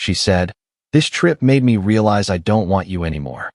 she said. This trip made me realize I don't want you anymore.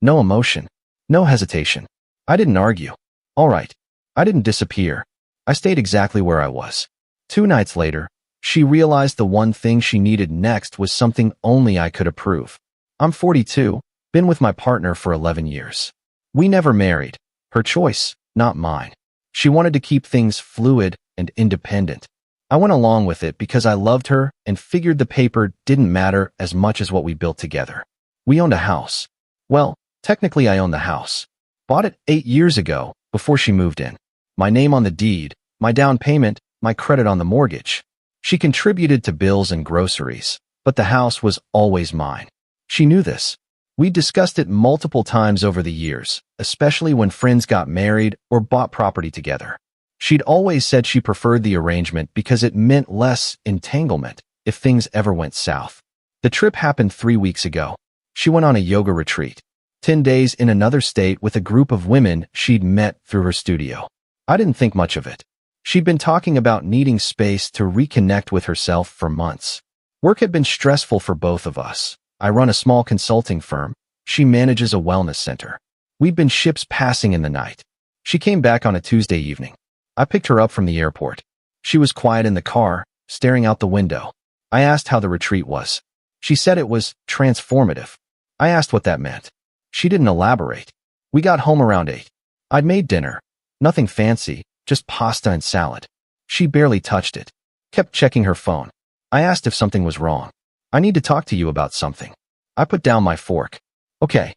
No emotion. No hesitation. I didn't argue. All right. I didn't disappear. I stayed exactly where I was. 2 nights later, she realized the one thing she needed next was something only I could approve. I'm 42, been with my partner for 11 years. We never married. Her choice, not mine. She wanted to keep things fluid and independent. I went along with it because I loved her and figured the paper didn't matter as much as what we built together. We owned a house. Well, technically I owned the house. Bought it 8 years ago, before she moved in. My name on the deed, my down payment, my credit on the mortgage. She contributed to bills and groceries, but the house was always mine. She knew this. We discussed it multiple times over the years, especially when friends got married or bought property together. She'd always said she preferred the arrangement because it meant less entanglement if things ever went south. The trip happened 3 weeks ago. She went on a yoga retreat. 10 days in another state with a group of women she'd met through her studio. I didn't think much of it. She'd been talking about needing space to reconnect with herself for months. Work had been stressful for both of us. I run a small consulting firm. She manages a wellness center. We'd been ships passing in the night. She came back on a Tuesday evening. I picked her up from the airport. She was quiet in the car, staring out the window. I asked how the retreat was. She said it was transformative. I asked what that meant. She didn't elaborate. We got home around 8. I'd made dinner. Nothing fancy, just pasta and salad. She barely touched it. Kept checking her phone. I asked if something was wrong. I need to talk to you about something. I put down my fork. Okay.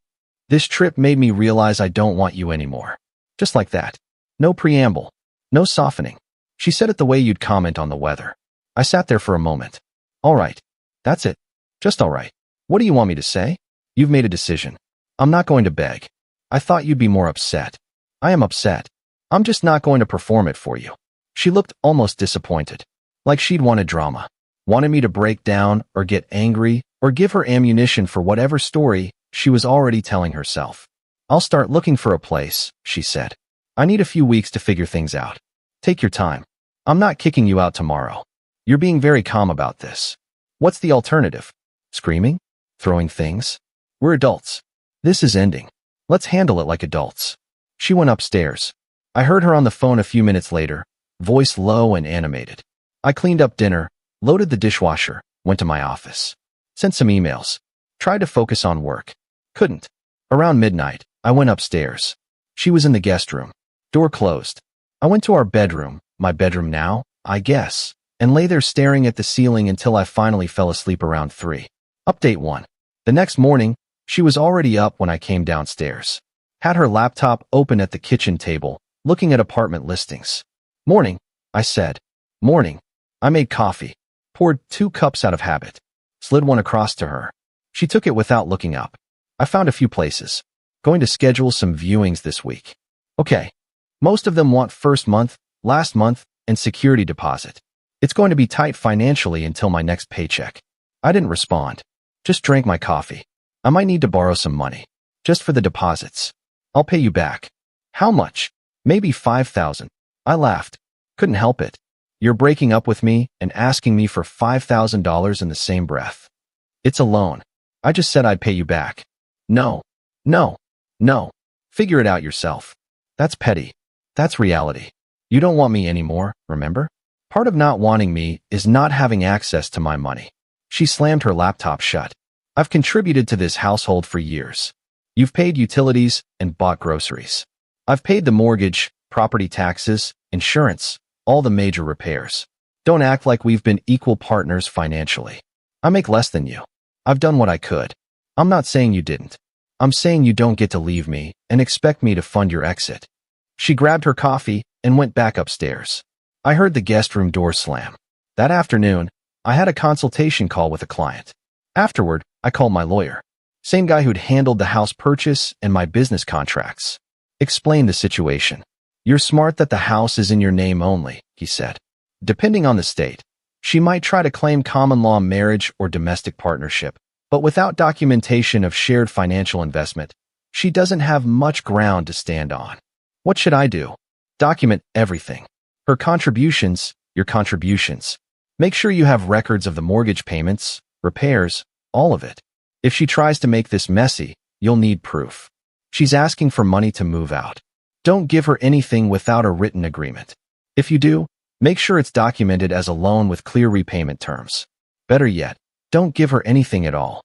This trip made me realize I don't want you anymore. Just like that. No preamble. No softening. She said it the way you'd comment on the weather. I sat there for a moment. All right. That's it. Just all right. What do you want me to say? You've made a decision. I'm not going to beg. I thought you'd be more upset. I am upset. I'm just not going to perform it for you. She looked almost disappointed. Like she'd wanted drama. Wanted me to break down or get angry or give her ammunition for whatever story she was already telling herself. I'll start looking for a place, she said. I need a few weeks to figure things out. Take your time. I'm not kicking you out tomorrow. You're being very calm about this. What's the alternative? Screaming? Throwing things? We're adults. This is ending. Let's handle it like adults. She went upstairs. I heard her on the phone a few minutes later, voice low and animated. I cleaned up dinner, loaded the dishwasher, went to my office. Sent some emails. Tried to focus on work. Couldn't. Around midnight, I went upstairs. She was in the guest room. Door closed. I went to our bedroom, my bedroom now, I guess, and lay there staring at the ceiling until I finally fell asleep around 3. Update 1. The next morning, she was already up when I came downstairs. Had her laptop open at the kitchen table, looking at apartment listings. Morning, I said. Morning. I made coffee. Poured 2 cups out of habit. Slid one across to her. She took it without looking up. I found a few places. Going to schedule some viewings this week. Okay. Most of them want first month, last month, and security deposit. It's going to be tight financially until my next paycheck. I didn't respond. Just drank my coffee. I might need to borrow some money. Just for the deposits. I'll pay you back. How much? Maybe $5,000. I laughed. Couldn't help it. You're breaking up with me and asking me for $5,000 in the same breath. It's a loan. I just said I'd pay you back. No. No. No. Figure it out yourself. That's petty. That's reality. You don't want me anymore, remember? Part of not wanting me is not having access to my money. She slammed her laptop shut. I've contributed to this household for years. You've paid utilities and bought groceries. I've paid the mortgage, property taxes, insurance, all the major repairs. Don't act like we've been equal partners financially. I make less than you. I've done what I could. I'm not saying you didn't. I'm saying you don't get to leave me and expect me to fund your exit. She grabbed her coffee and went back upstairs. I heard the guest room door slam. That afternoon, I had a consultation call with a client. Afterward, I called my lawyer. Same guy who'd handled the house purchase and my business contracts. Explained the situation. You're smart that the house is in your name only, he said. Depending on the state, she might try to claim common law marriage or domestic partnership, but without documentation of shared financial investment, she doesn't have much ground to stand on. What should I do? Document everything. Her contributions, your contributions. Make sure you have records of the mortgage payments, repairs, all of it. If she tries to make this messy, you'll need proof. She's asking for money to move out. Don't give her anything without a written agreement. If you do, make sure it's documented as a loan with clear repayment terms. Better yet, don't give her anything at all.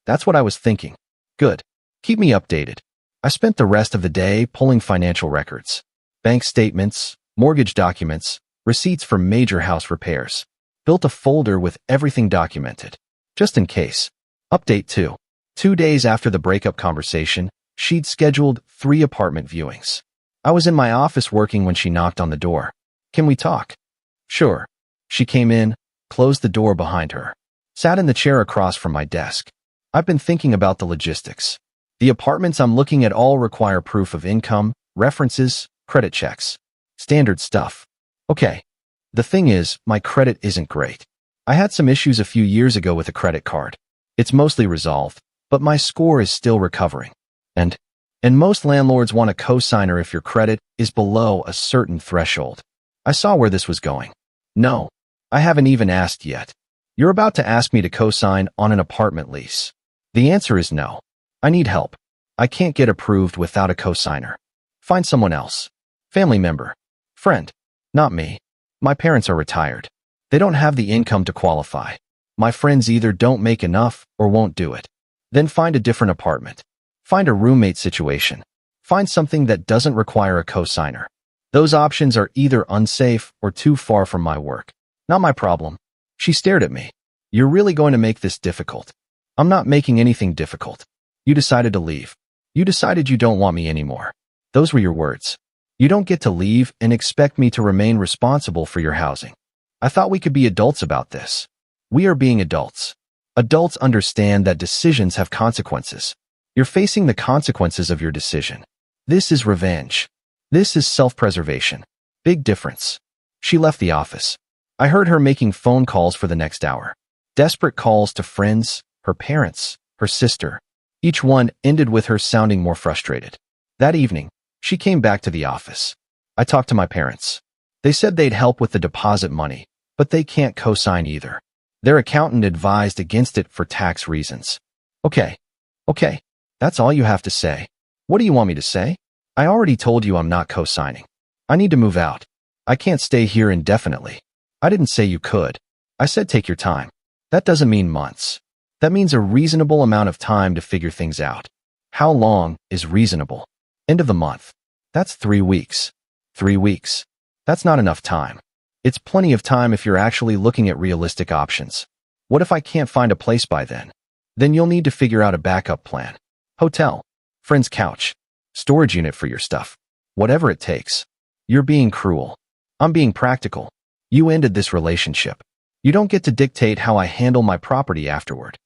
That's what I was thinking. Good. Keep me updated. I spent the rest of the day pulling financial records, bank statements, mortgage documents, receipts for major house repairs. Built a folder with everything documented. Just in case. Update 2. 2 days after the breakup conversation, she'd scheduled 3 apartment viewings. I was in my office working when she knocked on the door. Can we talk? Sure. She came in, closed the door behind her, sat in the chair across from my desk. I've been thinking about the logistics. The apartments I'm looking at all require proof of income, references, credit checks. Standard stuff. Okay. The thing is, my credit isn't great. I had some issues a few years ago with a credit card. It's mostly resolved, but my score is still recovering. And most landlords want a cosigner if your credit is below a certain threshold. I saw where this was going. No, I haven't even asked yet. You're about to ask me to cosign on an apartment lease. The answer is no. I need help. I can't get approved without a cosigner. Find someone else. Family member. Friend. Not me. My parents are retired. They don't have the income to qualify. My friends either don't make enough or won't do it. Then find a different apartment. Find a roommate situation. Find something that doesn't require a cosigner. Those options are either unsafe or too far from my work. Not my problem. She stared at me. You're really going to make this difficult. I'm not making anything difficult. You decided to leave. You decided you don't want me anymore. Those were your words. You don't get to leave and expect me to remain responsible for your housing. I thought we could be adults about this. We are being adults. Adults understand that decisions have consequences. You're facing the consequences of your decision. This is revenge. This is self-preservation. Big difference. She left the office. I heard her making phone calls for the next hour. Desperate calls to friends, her parents, her sister. Each one ended with her sounding more frustrated. That evening, she came back to the office. I talked to my parents. They said they'd help with the deposit money, but they can't co-sign either. Their accountant advised against it for tax reasons. Okay. That's all you have to say. What do you want me to say? I already told you I'm not co-signing. I need to move out. I can't stay here indefinitely. I didn't say you could. I said take your time. That doesn't mean months. That means a reasonable amount of time to figure things out. How long is reasonable? End of the month. That's 3 weeks. 3 weeks. That's not enough time. It's plenty of time if you're actually looking at realistic options. What if I can't find a place by then? Then you'll need to figure out a backup plan. Hotel, friend's couch, storage unit for your stuff. Whatever it takes. You're being cruel. I'm being practical. You ended this relationship. You don't get to dictate how I handle my property afterward.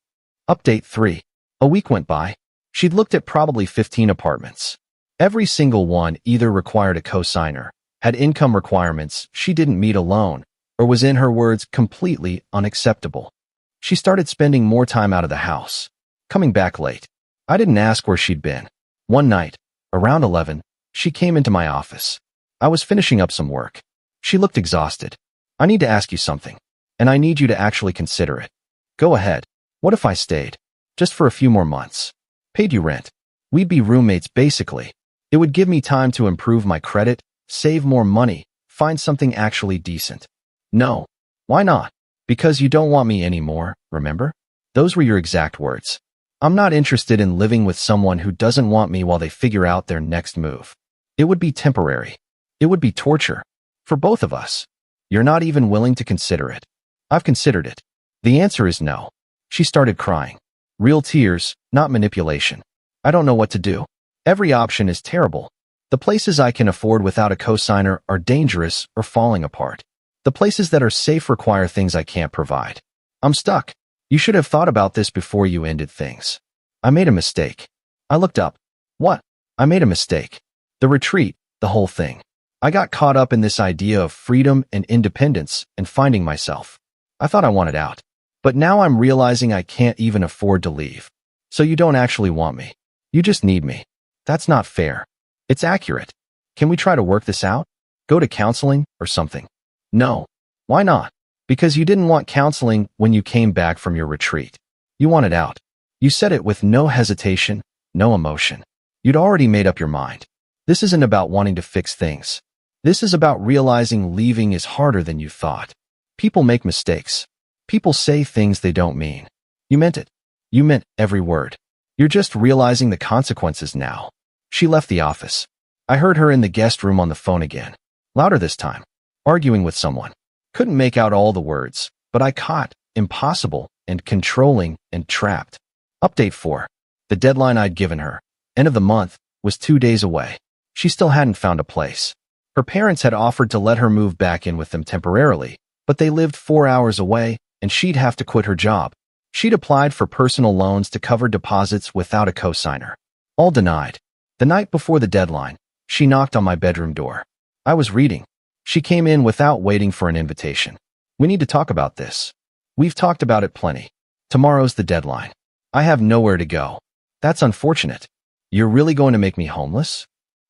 Update 3. A week went by. She'd looked at probably 15 apartments. Every single one either required a cosigner, had income requirements she didn't meet alone, or was, in her words, completely unacceptable. She started spending more time out of the house, coming back late. I didn't ask where she'd been. One night, around 11, she came into my office. I was finishing up some work. She looked exhausted. I need to ask you something, and I need you to actually consider it. Go ahead. What if I stayed? Just for a few more months. Paid you rent. We'd be roommates, basically. It would give me time to improve my credit, save more money, find something actually decent. No. Why not? Because you don't want me anymore, remember? Those were your exact words. I'm not interested in living with someone who doesn't want me while they figure out their next move. It would be temporary. It would be torture. For both of us. You're not even willing to consider it. I've considered it. The answer is no. She started crying. Real tears, not manipulation. I don't know what to do. Every option is terrible. The places I can afford without a cosigner are dangerous or falling apart. The places that are safe require things I can't provide. I'm stuck. You should have thought about this before you ended things. I made a mistake. I looked up. What? I made a mistake. The retreat, the whole thing. I got caught up in this idea of freedom and independence and finding myself. I thought I wanted out. But now I'm realizing I can't even afford to leave. So you don't actually want me. You just need me. That's not fair. It's accurate. Can we try to work this out? Go to counseling or something? No. Why not? Because you didn't want counseling when you came back from your retreat. You wanted out. You said it with no hesitation, no emotion. You'd already made up your mind. This isn't about wanting to fix things. This is about realizing leaving is harder than you thought. People make mistakes. People say things they don't mean. You meant it. You meant every word. You're just realizing the consequences now. She left the office. I heard her in the guest room on the phone again. Louder this time. Arguing with someone. Couldn't make out all the words, but I caught impossible and controlling and trapped. Update 4. The deadline I'd given her, end of the month, was 2 days away. She still hadn't found a place. Her parents had offered to let her move back in with them temporarily, but they lived 4 hours away and she'd have to quit her job. She'd applied for personal loans to cover deposits without a cosigner. All denied. The night before the deadline, she knocked on my bedroom door. I was reading. She came in without waiting for an invitation. We need to talk about this. We've talked about it plenty. Tomorrow's the deadline. I have nowhere to go. That's unfortunate. You're really going to make me homeless?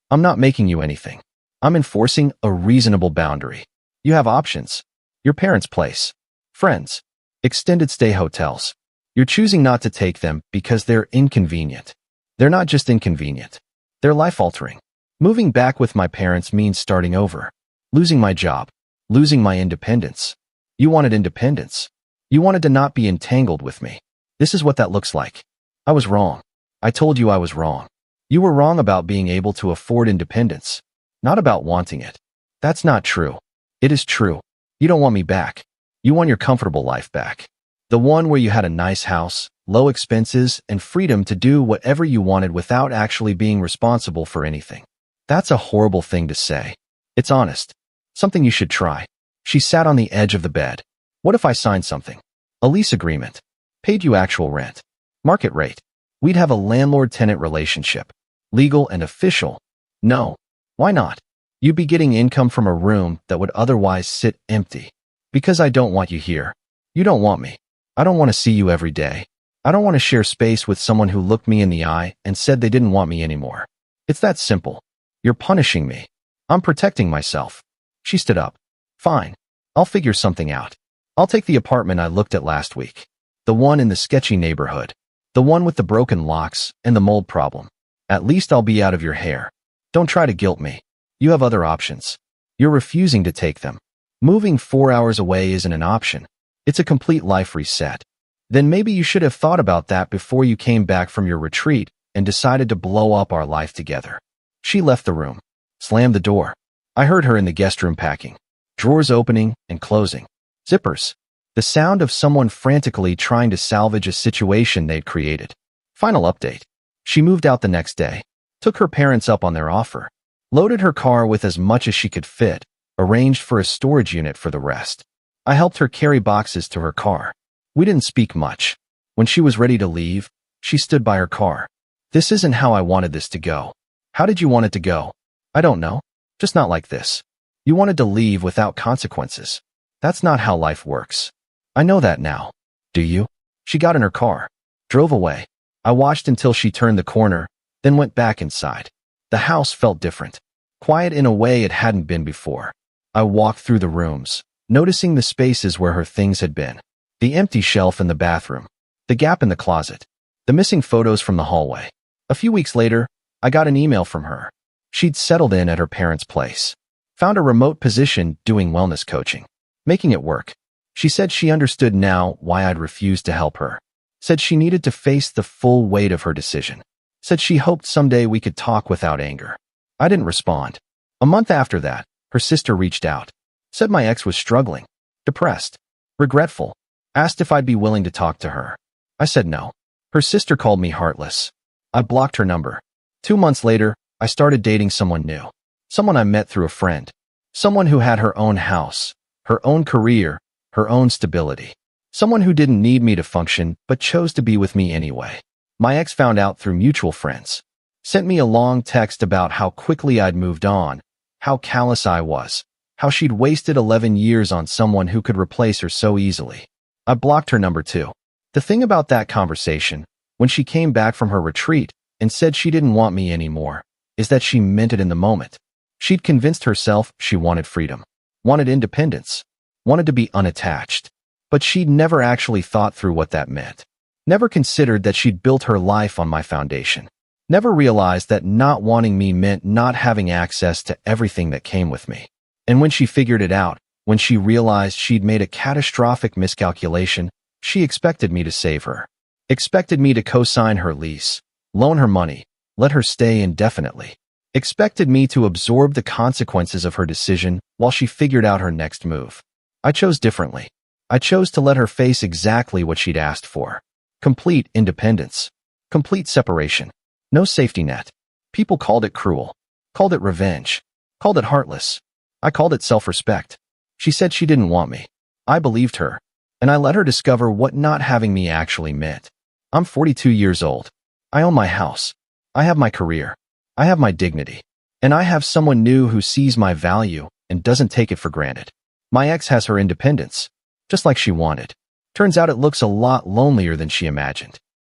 I'm not making you anything. I'm enforcing a reasonable boundary. You have options. Your parents' place. Friends. Extended stay hotels. You're choosing not to take them because they're inconvenient. They're not just inconvenient. They're life-altering. Moving back with my parents means starting over. Losing my job. Losing my independence. You wanted independence. You wanted to not be entangled with me. This is what that looks like. I was wrong. I told you I was wrong. You were wrong about being able to afford independence, not about wanting it. That's not true. It is true. You don't want me back. You want your comfortable life back. The one where you had a nice house, low expenses, and freedom to do whatever you wanted without actually being responsible for anything. That's a horrible thing to say. It's honest. Something you should try. She sat on the edge of the bed. What if I signed something? A lease agreement. Paid you actual rent. Market rate. We'd have a landlord-tenant relationship. Legal and official. No. Why not? You'd be getting income from a room that would otherwise sit empty. Because I don't want you here. You don't want me. I don't want to see you every day. I don't want to share space with someone who looked me in the eye and said they didn't want me anymore. It's that simple. You're punishing me. I'm protecting myself. She stood up. Fine. I'll figure something out. I'll take the apartment I looked at last week. The one in the sketchy neighborhood. The one with the broken locks and the mold problem. At least I'll be out of your hair. Don't try to guilt me. You have other options. You're refusing to take them. Moving 4 hours away isn't an option. It's a complete life reset. Then maybe you should have thought about that before you came back from your retreat and decided to blow up our life together. She left the room. Slammed the door. I heard her in the guest room packing. Drawers opening and closing. Zippers. The sound of someone frantically trying to salvage a situation they'd created. Final update. She moved out the next day. Took her parents up on their offer. Loaded her car with as much as she could fit. Arranged for a storage unit for the rest. I helped her carry boxes to her car. We didn't speak much. When she was ready to leave, she stood by her car. This isn't how I wanted this to go. How did you want it to go? I don't know. Just not like this. You wanted to leave without consequences. That's not how life works. I know that now. Do you? She got in her car. Drove away. I watched until she turned the corner, then went back inside. The house felt different. Quiet in a way it hadn't been before. I walked through the rooms, noticing the spaces where her things had been. The empty shelf in the bathroom. The gap in the closet. The missing photos from the hallway. A few weeks later, I got an email from her. She'd settled in at her parents' place. Found a remote position doing wellness coaching. Making it work. She said she understood now why I'd refused to help her. Said she needed to face the full weight of her decision. Said she hoped someday we could talk without anger. I didn't respond. A month after that, her sister reached out. Said my ex was struggling. Depressed. Regretful. Asked if I'd be willing to talk to her. I said no. Her sister called me heartless. I blocked her number. 2 months later, I started dating someone new. Someone I met through a friend. Someone who had her own house, her own career, her own stability. Someone who didn't need me to function, but chose to be with me anyway. My ex found out through mutual friends. Sent me a long text about how quickly I'd moved on, how callous I was, how she'd wasted 11 years on someone who could replace her so easily. I blocked her number too. The thing about that conversation, when she came back from her retreat and said she didn't want me anymore, is that she meant it in the moment. She'd convinced herself she wanted freedom, wanted independence, wanted to be unattached. But she'd never actually thought through what that meant. Never considered that she'd built her life on my foundation. Never realized that not wanting me meant not having access to everything that came with me. And when she figured it out, when she realized she'd made a catastrophic miscalculation, she expected me to save her. Expected me to co-sign her lease, loan her money, let her stay indefinitely. Expected me to absorb the consequences of her decision while she figured out her next move. I chose differently. I chose to let her face exactly what she'd asked for. Complete independence. Complete separation. No safety net. People called it cruel. Called it revenge. Called it heartless. I called it self-respect. She said she didn't want me. I believed her. And I let her discover what not having me actually meant. I'm 42 years old. I own my house. I have my career. I have my dignity. And I have someone new who sees my value and doesn't take it for granted. My ex has her independence, just like she wanted. Turns out it looks a lot lonelier than she imagined.